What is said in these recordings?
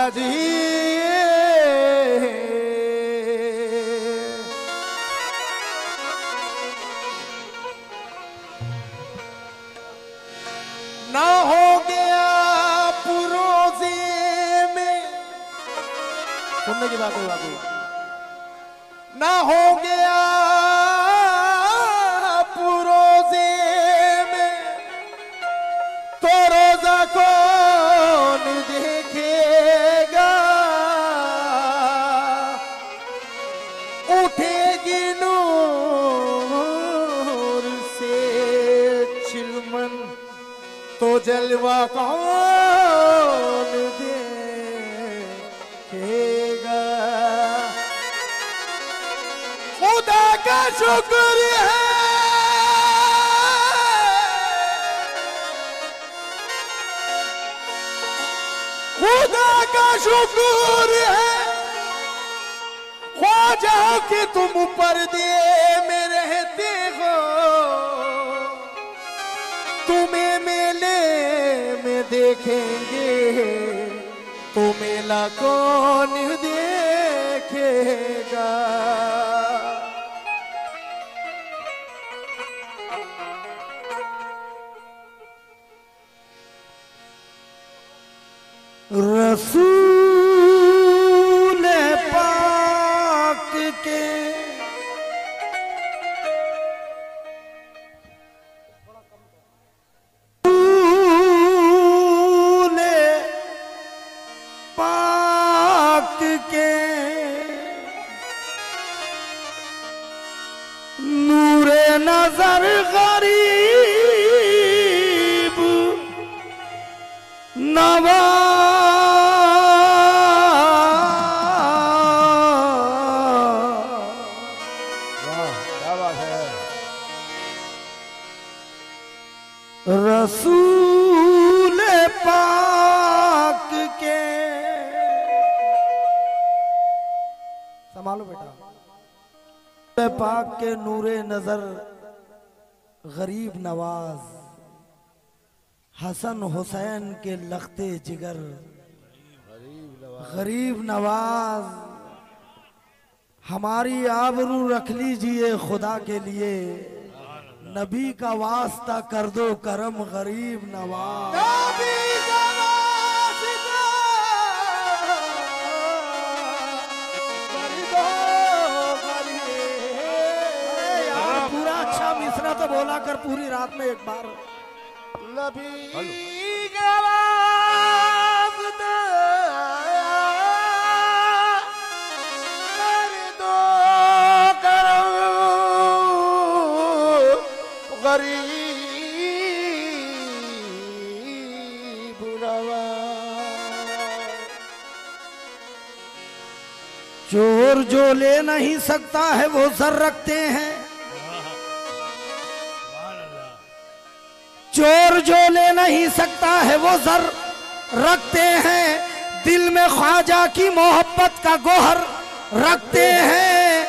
जी ना हो गया पुरोजे में, सुनने की बात है बाबू, ना हो गया पुरोजे में तो रोजा कौन देखेगा, उठेगी नूर से चिलमन तो जलवा कौन देखेगा। खुदा का शुक्र है खुदा का शुक्र है ख्वाजा कि तुम पर्दे में रहते हो, तुम्हें मेले में देखेंगे तो मेला कौन देखेगा। रसूल पाक के नूरे नजर गरीब रसूल पाक के, संभालो बेटा, पाक के नूरे नजर गरीब नवाज, हसन हुसैन के लखते जिगर गरीब नवाज, हमारी आबरू रख लीजिए खुदा के लिए, नबी का वास्ता कर दो करम गरीब नवाज। पूरा अच्छा मिसरा तो बोला कर पूरी रात में एक बार। नबी का वास्ता कर दो करम गरीब नवाज। चोर जो ले नहीं सकता है वो सर रखते हैं, चोर जो ले नहीं सकता है वो सर रखते हैं, दिल में ख्वाजा की मोहब्बत का गोहर रखते हैं।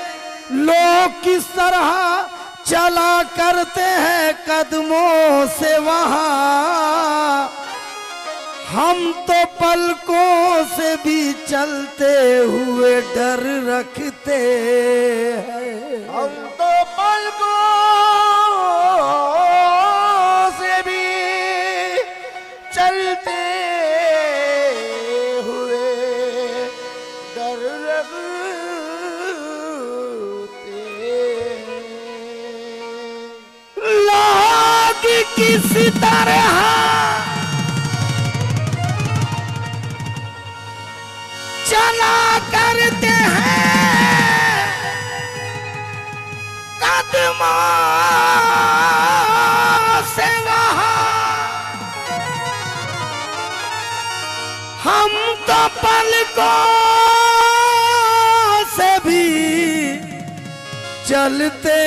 लोग किस तरह चला करते हैं कदमों से वहां, हम तो पलकों से भी चलते हुए डर रखते हैं। हम तो पलकों से भी चलते हुए डर रखते हैं। लोग किस तरह चला करते हैं कदमों से वहां, हम तो पलकों से भी चलते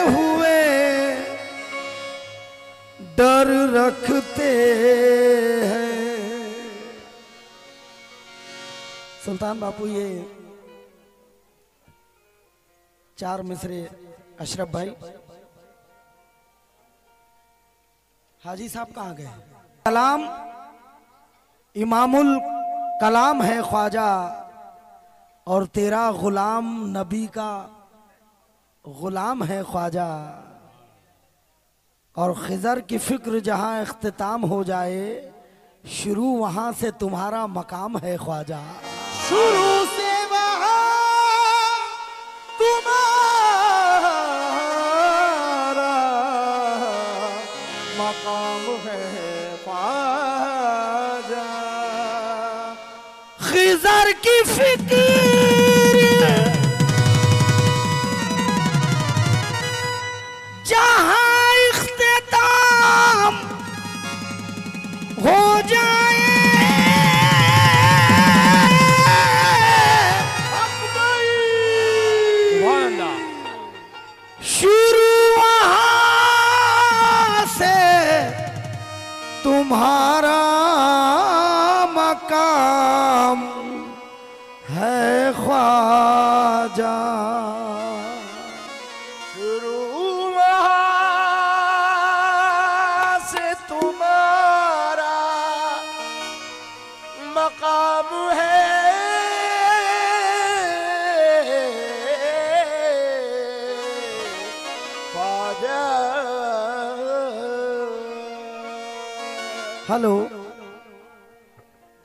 हुए डर रखते हैं। सुल्तान बापू ये चार मिसरे अशरफ भाई, हाजी साहब कहाँ गए? कलाम इमामुल कलाम है ख्वाजा और तेरा गुलाम नबी का गुलाम है ख्वाजा। और खिजर की फिक्र जहां इख्तिताम हो जाए, शुरू वहां से तुम्हारा मकाम है ख्वाजा। शुरू से वहां तुम्हारा मकाम है ख्वाजा। खिजर की फिक्र जहां इख्तिताम हो जाए, शुरू वहां से तुम्हारा मकाम है ख्वाजा। शुरू वहां से तुम्हारा मकाम है ख्वाजा। हेलो,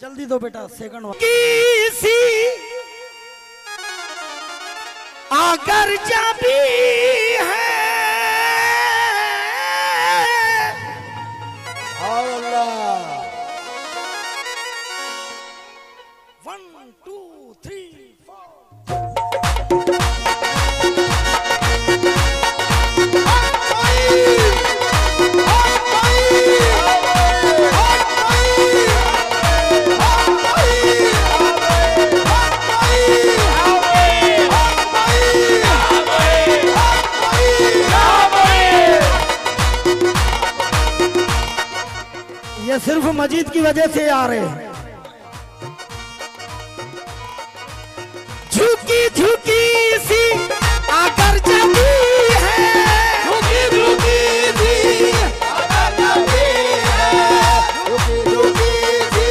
जल्दी दो बेटा, सेकंड किसी अगर जाबी है अल्लाह 1 2 3 4 ये सिर्फ मजीद की वजह से आ रहे हैं। झुकी झुकी सी अगर जमी है, झुकी झुकी सी अगर जमी है, झुकी झुकी सी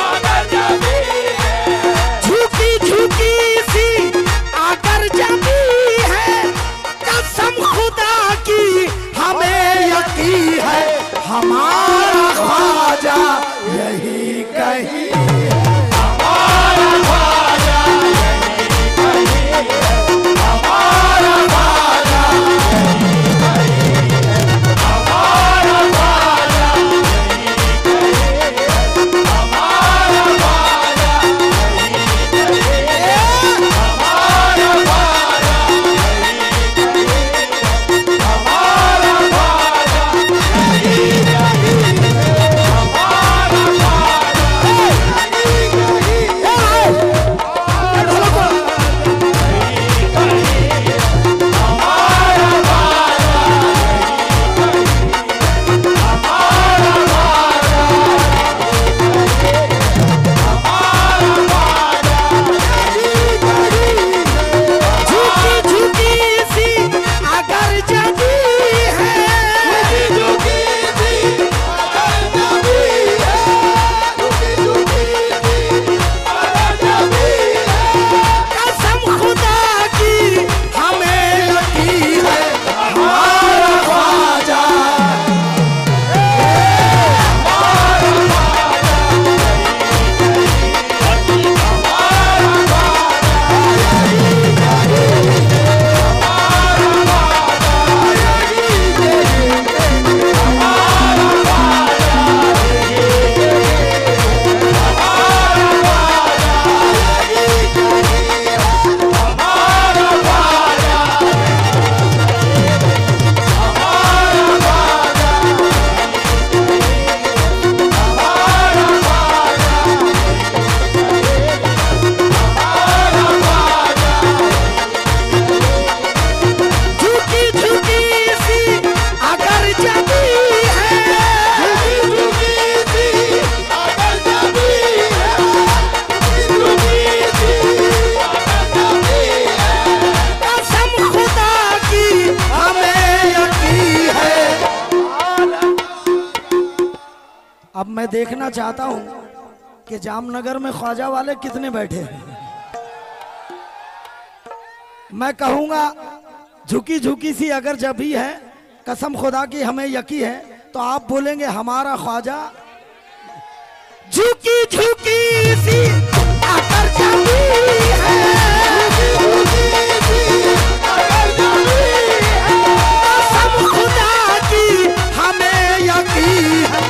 अगर जमी है, झुकी झुकी सी अगर जमी है, कसम खुदा की हमें यकीन है, हमारा ख्वाजा यही कहीं हमारा ख्वाजा यही कहीं है, हमारा ख्वाजा यही कहीं है, हमारा ख्वाजा यही कहीं है, हमारा ख्वाजा यही कहीं है, हमारा ख्वाजा यही कहीं है, हमारा ख्वाजा यही कहीं है, हमारा अब मैं देखना चाहता हूं कि जामनगर में ख्वाजा वाले कितने बैठे हैं। मैं कहूंगा झुकी झुकी सी अगर जब भी है, कसम खुदा की हमें यकीन है, तो आप बोलेंगे हमारा ख्वाजा झुकी झुकी सी अगर जब भी है, कसम खुदा की हमें यकीन है।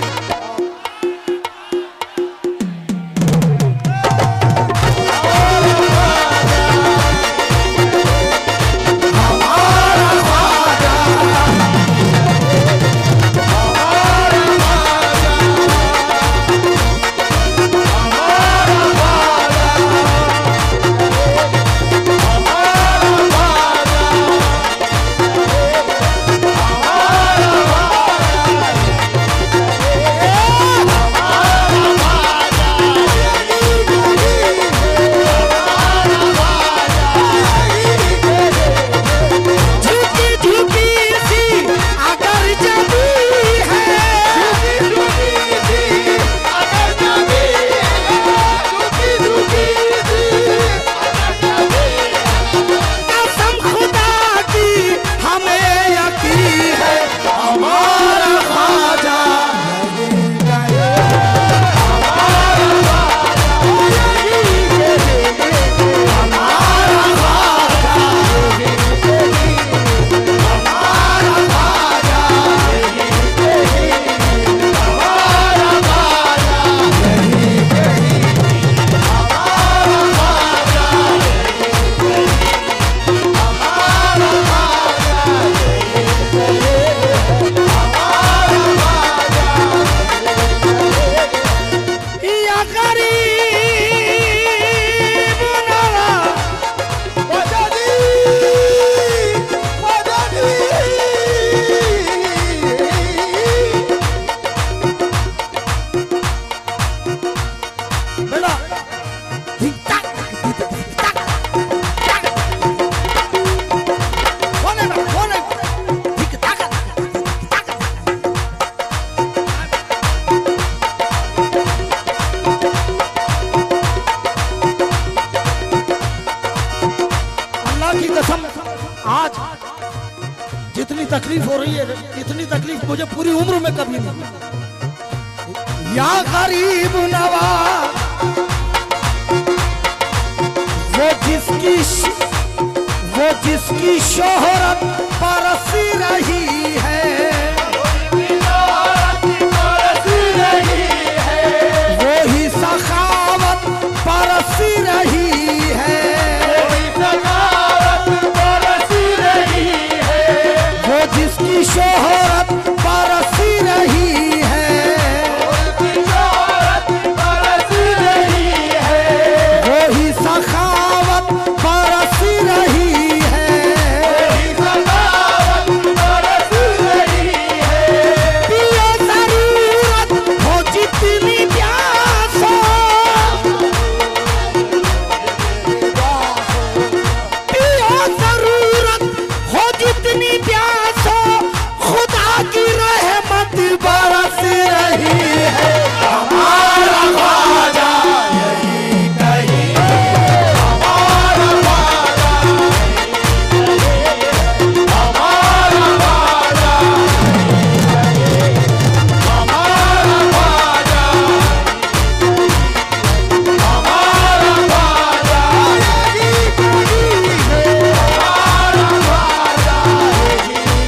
आज जितनी तकलीफ हो रही है, इतनी तकलीफ मुझे पूरी उम्र में कभी नहीं। या गरीब नवाज वो जिसकी शोहरत बरसी रही है, वो ही सखावत बरसी रही है, वो जिसकी शोहरत बरसी रही है, वो ही सखावत बरसी रही है। पियो जरूरत हो जितनी प्यास हो, पियो जरूरत हो जितनी प्यास हो, खुदा की रहमत बरस रही है। हमारा ख्वाजा यही कहीं, हमारा ख्वाजा हमारा ख्वाजा हमारा ख्वाजा हमारा ख्वाजा यही कहीं है, हमारा ख्वाजा यही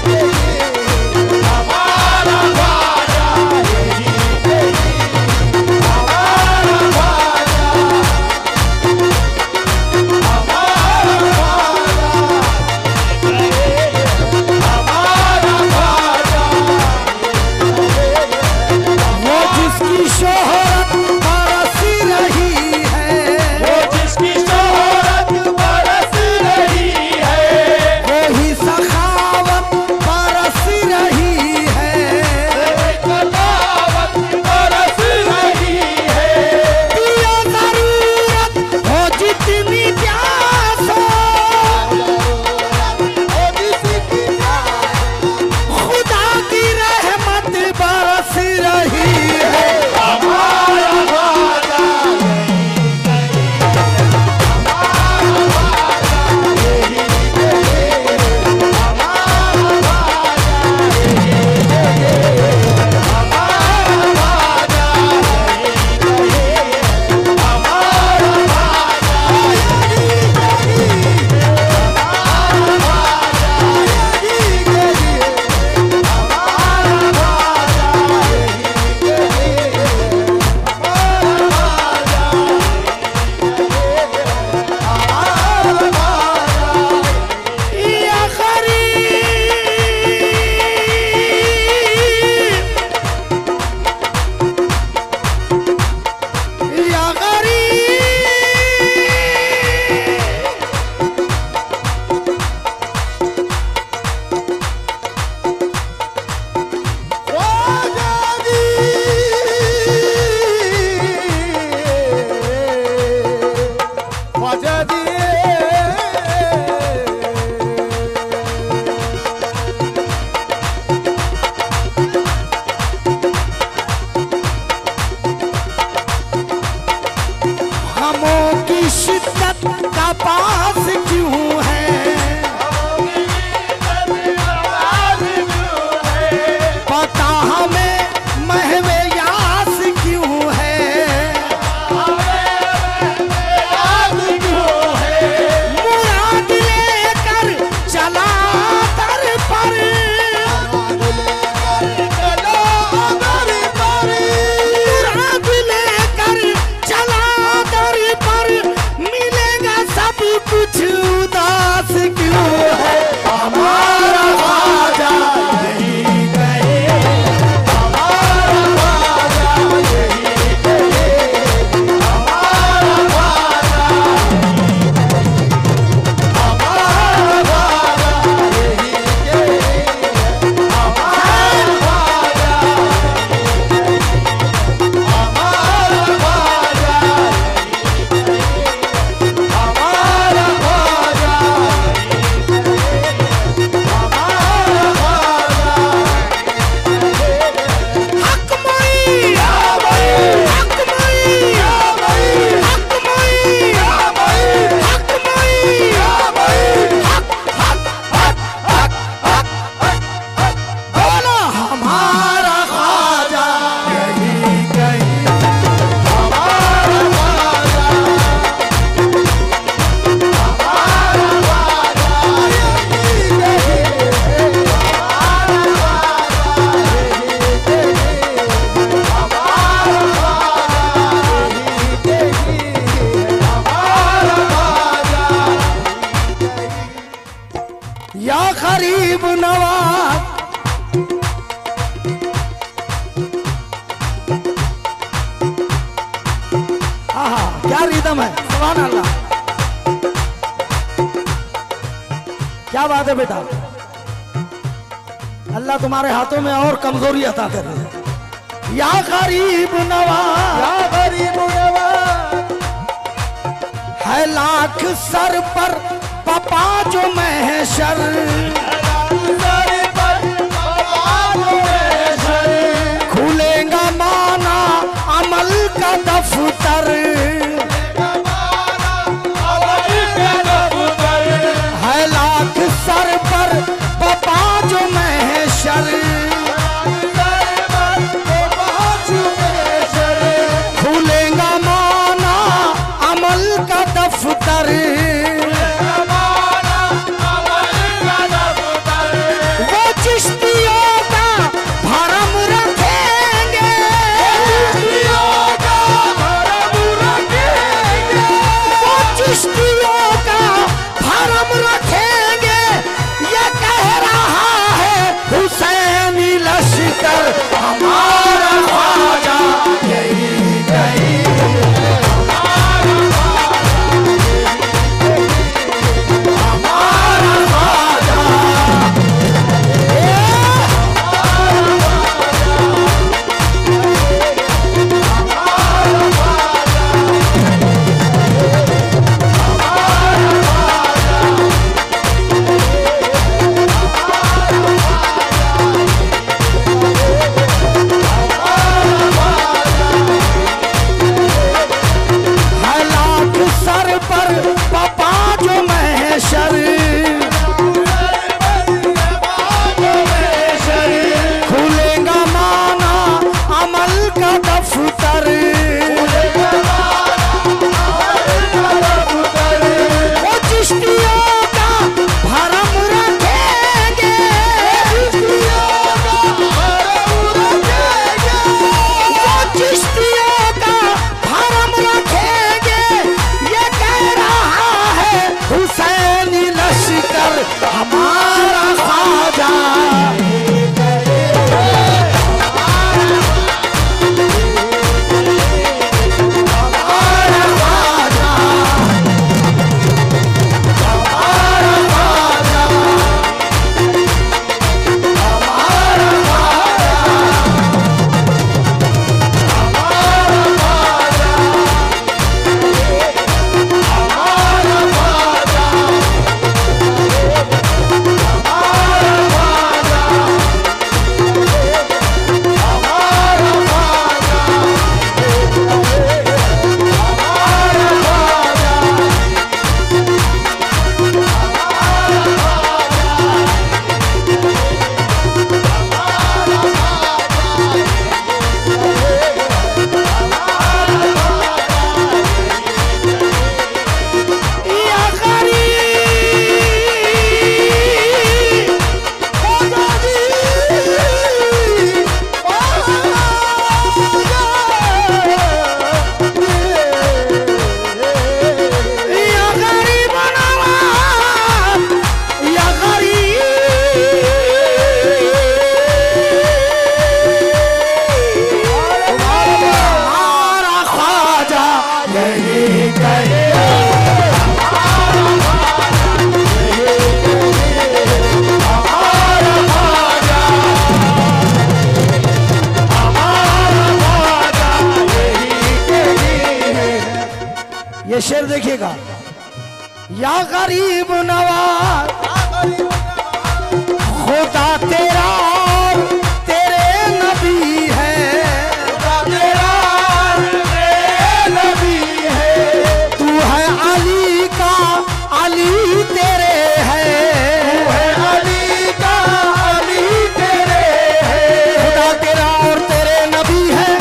या गरीब नवाज। आहा क्या रिदम है, सुभान अल्लाह। क्या बात है बेटा, अल्लाह तुम्हारे हाथों में और कमजोरी अता कर रहे हैं। या गरीब नवाज, या गरीब नवाज, है लाख सर पर पपा जो महशर, सर पर पपा जो महशर, खुलेगा माना अमल का दफ्तर, है लाख सर पर पपा जो महशर, खुलेगा माना अमल का दफ्तर, वो चिश्तियों का भरम रखेंगे, वो चिश्तियों का भरम रखेंगे, ये कह रहा है हुसैनी लश्कर हमारा ख्वाजा यही कही। खुलेगा माना अमल का दफ्तर, वो चिश्तियों का भरम रखेंगे, वो चिश्तियों का भरम रखेंगे, ये कह रहा है हुसैनी लश्कर हमारा ख्वाजा। ये शेर देखिएगा, या गरीब नवाज, खुदा तेरा और तेरे नबी है, तू है अली का अली तेरे है, खुदा तेरा और तेरे नबी है,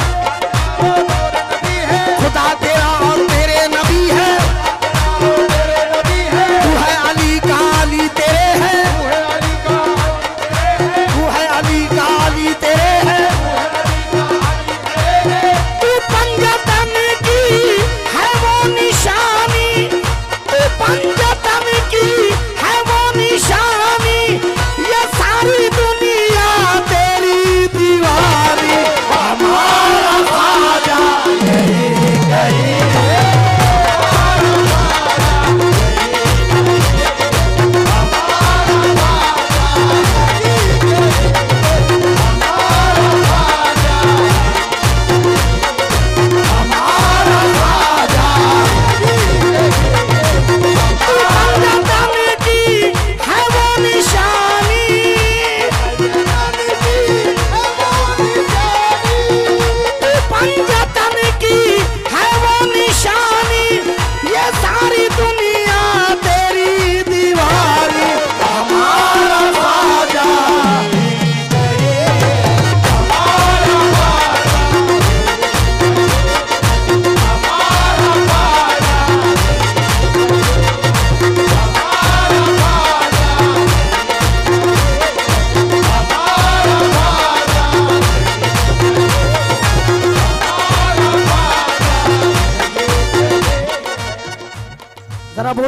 खुदा तेरा और तेरे नबी है, तू है अली का अली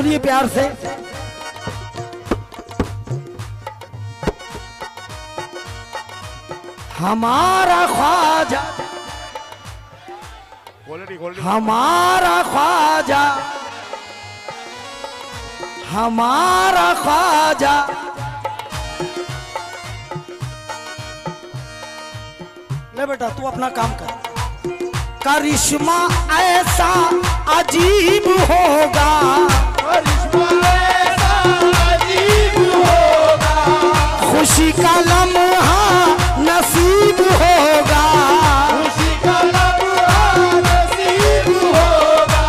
बोलिए प्यार से। हमारा ख्वाजा, हमारा ख्वाजा, हमारा ख्वाजा। ले बेटा तू अपना काम कर। करिश्मा ऐसा अजीब होगा, करिश्मा ऐसा अजीब होगा, खुशी का लम्हा नसीब होगा, खुशी का लम्हा नसीब होगा।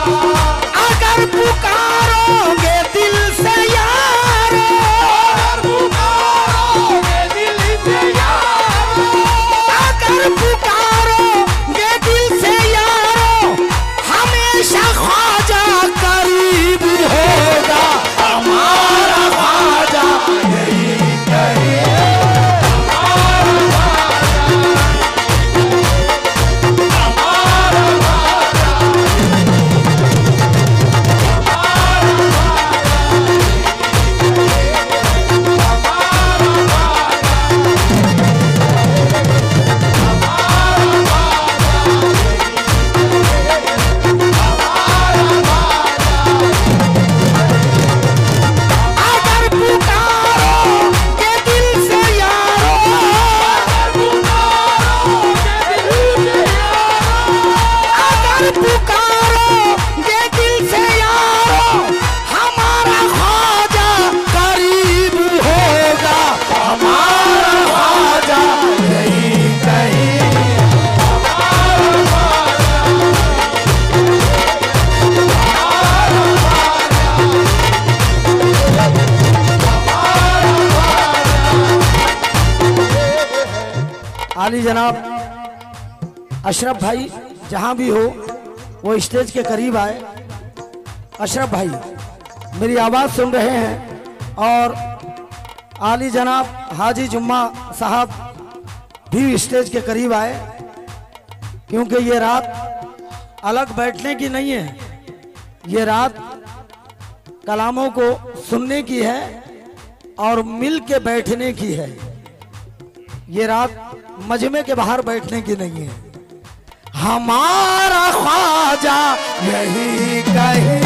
अगर पुकारोगे दिल से यारो, अगर पुकारोगे दिल से यारो, अगर पुकारोगे दिल से यारो, हमेशा ख्वाजा करीब होगा। हमारा ख्वाजा यही कहे, आली जनाब अशरफ भाई जहां भी हो वो स्टेज के करीब आए। अशरफ भाई मेरी आवाज़ सुन रहे हैं और आली जनाब हाजी जुम्मा साहब भी स्टेज के करीब आए, क्योंकि ये रात अलग बैठने की नहीं है, ये रात कलामों को सुनने की है और मिल के बैठने की है। ये रात मजमे के बाहर बैठने की नहीं है। हमारा ख्वाजा यही कहे,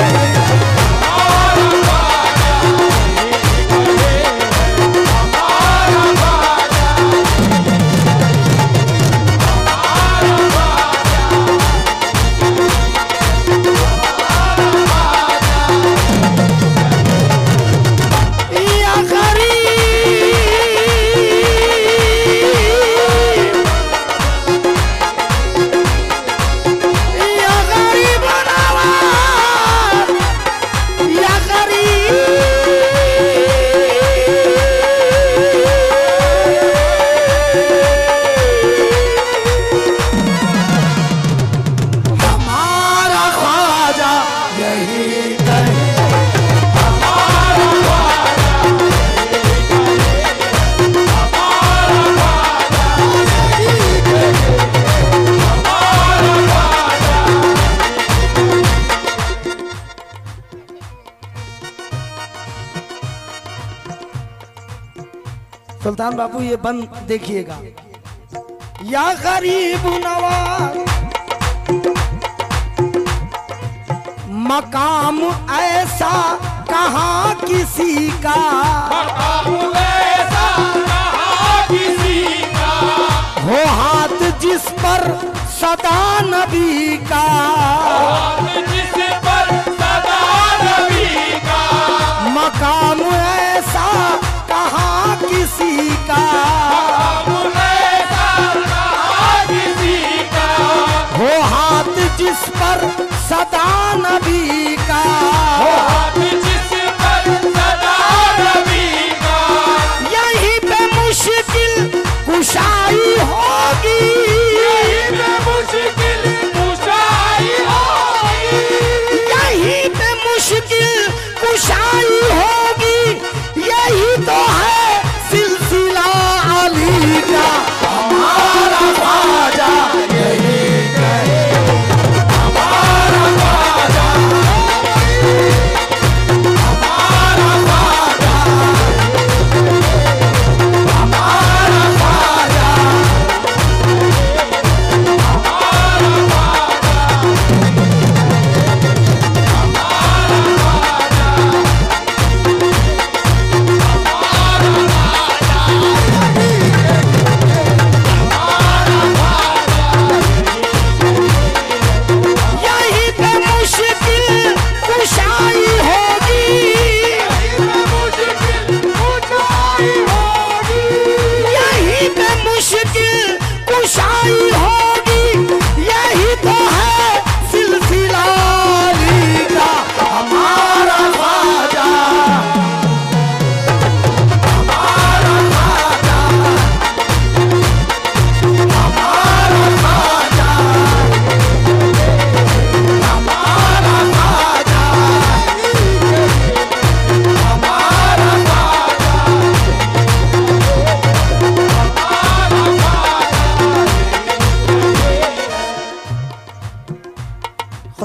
सुल्तान बाबू ये बंद देखिएगा। या गरीब नवाज मकाम ऐसा कहाँ किसी का, मकाम ऐसा कहाँ किसी का, हो हाथ जिस पर सदा नबी का, जिस पर सदा नबी का, मकाम ऐसा कहाँ किसी का, मकाम ऐसा कहाँ किसी का, हो हाथ जिस पर सदा नबी का, हो हाथ जिस पर सदा नबी का, यहीं पे मुश्किल कुशाई होगी, यहीं पे मुश्किल कुशाई होगी, यहीं पे मुश्किल कुशाई होगी, यही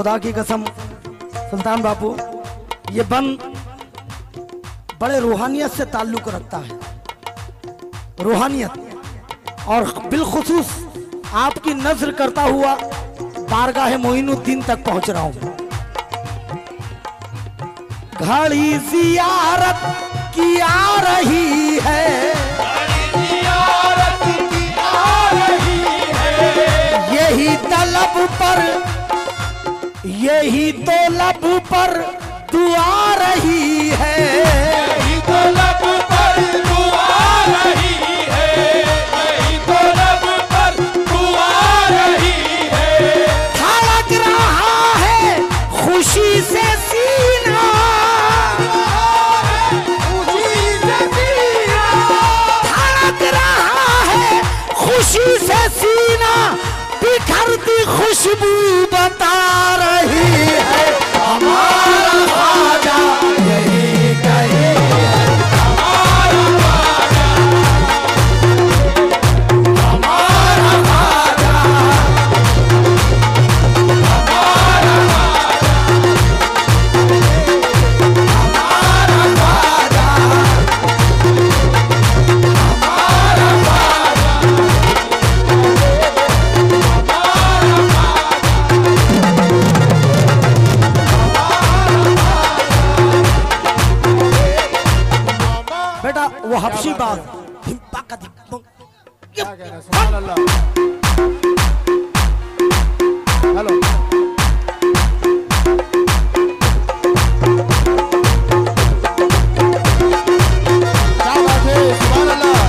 खुदा की कसम सुल्तान बापू, ये बंद बड़े रूहानियत से ताल्लुक रखता है, रूहानियत, और बिलखुसूस आपकी नजर करता हुआ बारगाह मोइनुद्दीन तक पहुंच रहा हूं। घड़ी जियारत की आ रही है, जियारत की आ रही है, यही तलब पर, यही तो लब पर दुआ रही है, यही तो लब पर दुआ रही है, यही तो लब पर दुआ रही है। धड़क रहा है खुशी से सीना, खुशी से सीना, धड़क रहा है खुशी से सीना, बिखरती खुशबू बता रही है, हमारा ख्वाजा यही कहे है, हमारा ख्वाजा, हमारा ख्वाजा, हमारा हमारा बेटा वो हबशी बात हिम्पा का क्या कह रहे हैं? सुभान अल्लाह। हेलो, क्या बात है? सुभान अल्लाह।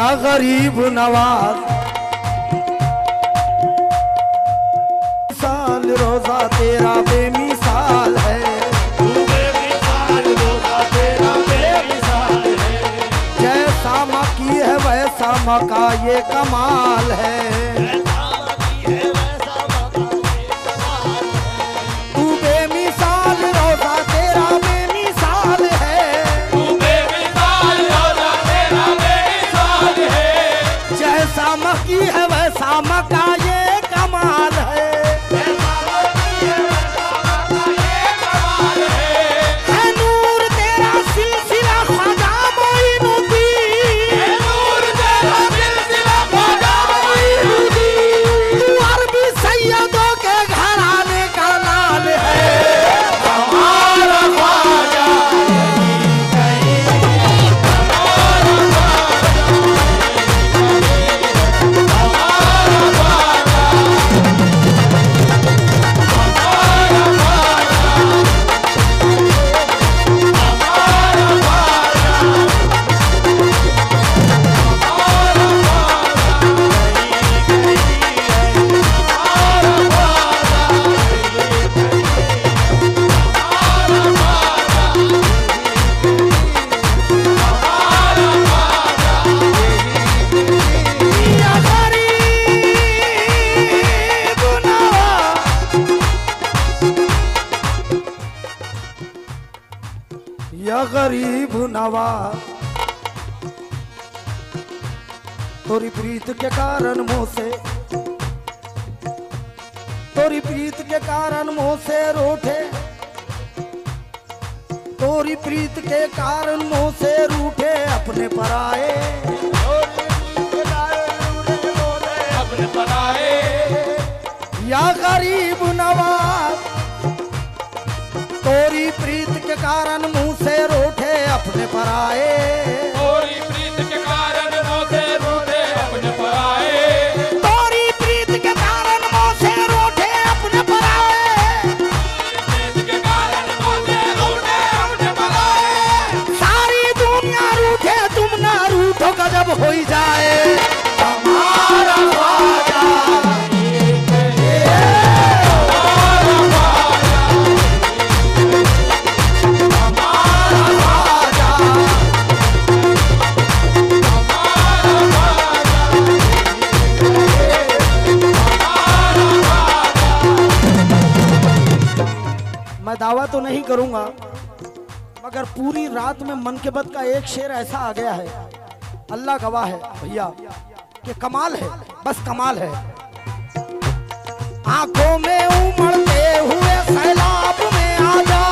या गरीब नवाज साल रोजा तेरा बेमिसाल है, तू बेमिसाल रोजा तेरा बेमिसाल है, जैसा मकी है वैसा मका ये कमाल है, तू बेमिसाल रोजा तेरा बेमिसाल है, तू बेमिसाल रोजा तेरा बेमिसाल है, जैसा मकी है वैसा मका ये कमाल है, है नूर तेरा सिलसिला ख्वाजा मोइनुद्दीन, नूर तेरा सिलसिला ख्वाजा मोइनुद्दीन, तू अरबी सैयदों के घराने का लाल है, हमारा ख्वाजा या गरीब नवाज, या गरीब नवाज, तोरी प्रीत के कारण मुँह से, तोरी प्रीत के कारण मुँह से रूठे, तोरी प्रीत के कारण मुँह से रूठे अपने पराए, अपने बनाए, या गरीब नवाज, तोरी प्रीत के कारण मुँह से रूठे अपने पराए, तोरी प्रीत के कारण मोसे रूठे अपने पराए, तोरी प्रीत के कारण मुँह से रूठे अपने पराए, प्रीत के कारण मोसे रूठे अपने पराए, सारी दुनिया रूठे तुम ना रूठो गजब हो ही जाए, हमारा ख्वाजा मैं दावा तो नहीं करूंगा, मगर पूरी रात में मन के बद का एक शेर ऐसा आ गया है, अल्लाह गवाह है भैया कि कमाल है, बस कमाल है। आंखों में उमड़ते हुए सैलाब में आ जा,